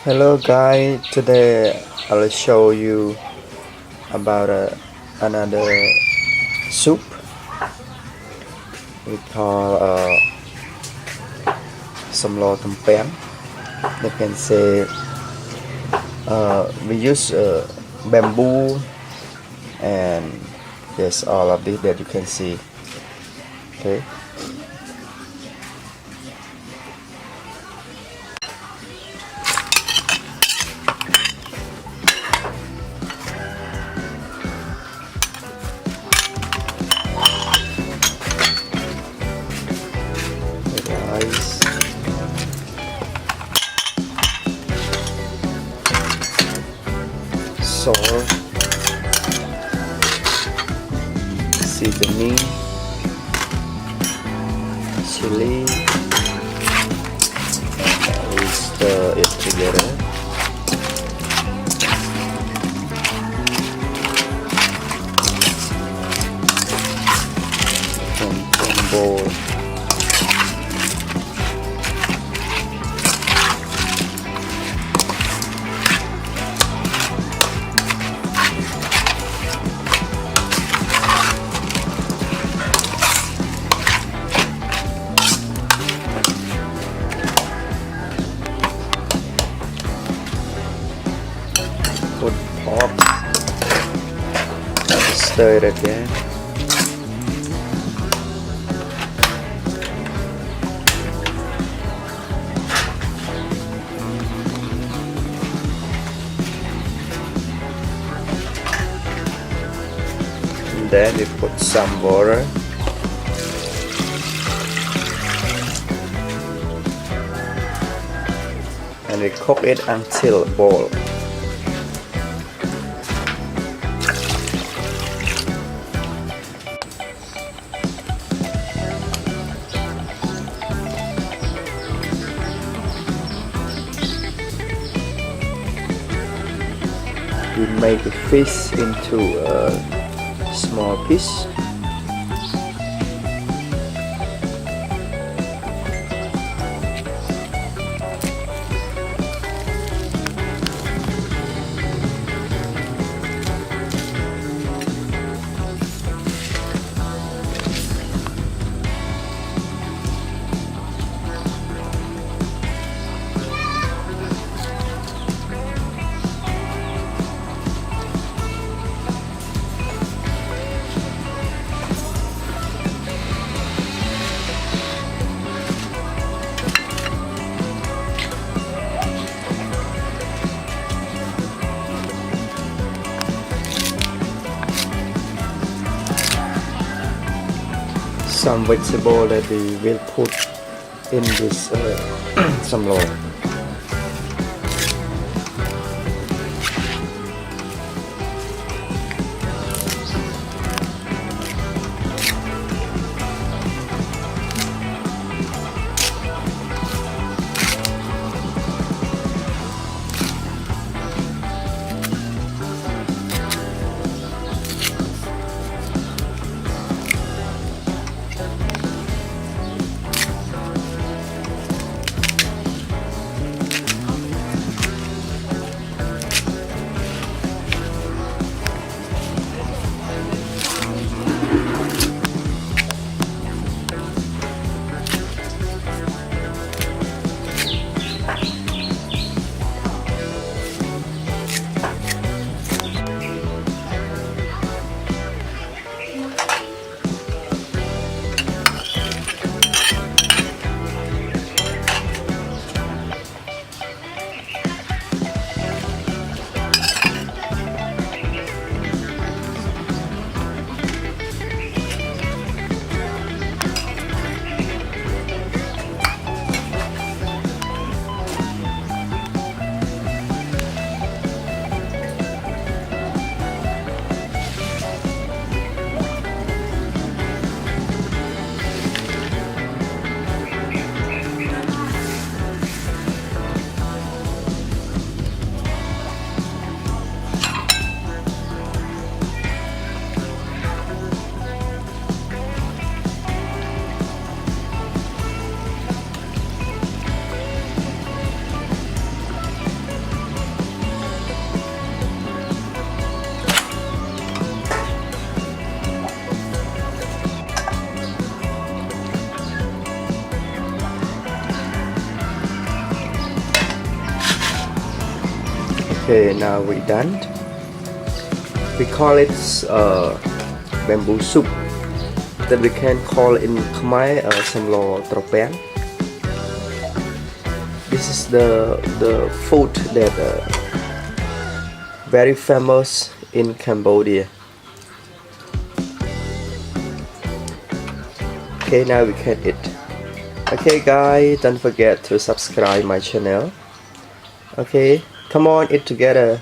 Hello guys, today I'll show you about another soup we call some lo tempen. You can say we use bamboo and yes, all of this that you can see. Okay. Rice, salt, seasoning, chili, and we stir it together. And bowl. Put pork, stir it again. And then we put some water. And we cook it until boil. We make the fish into a small piece. Some vegetable that we will put in this some roll. Okay, now we're done. We call it bamboo soup. That we can call in khmer samlo tropeng. This is the food that very famous in Cambodia. Okay, now we can eat. Okay guys, don't forget to subscribe my channel. Okay, come on, eat together.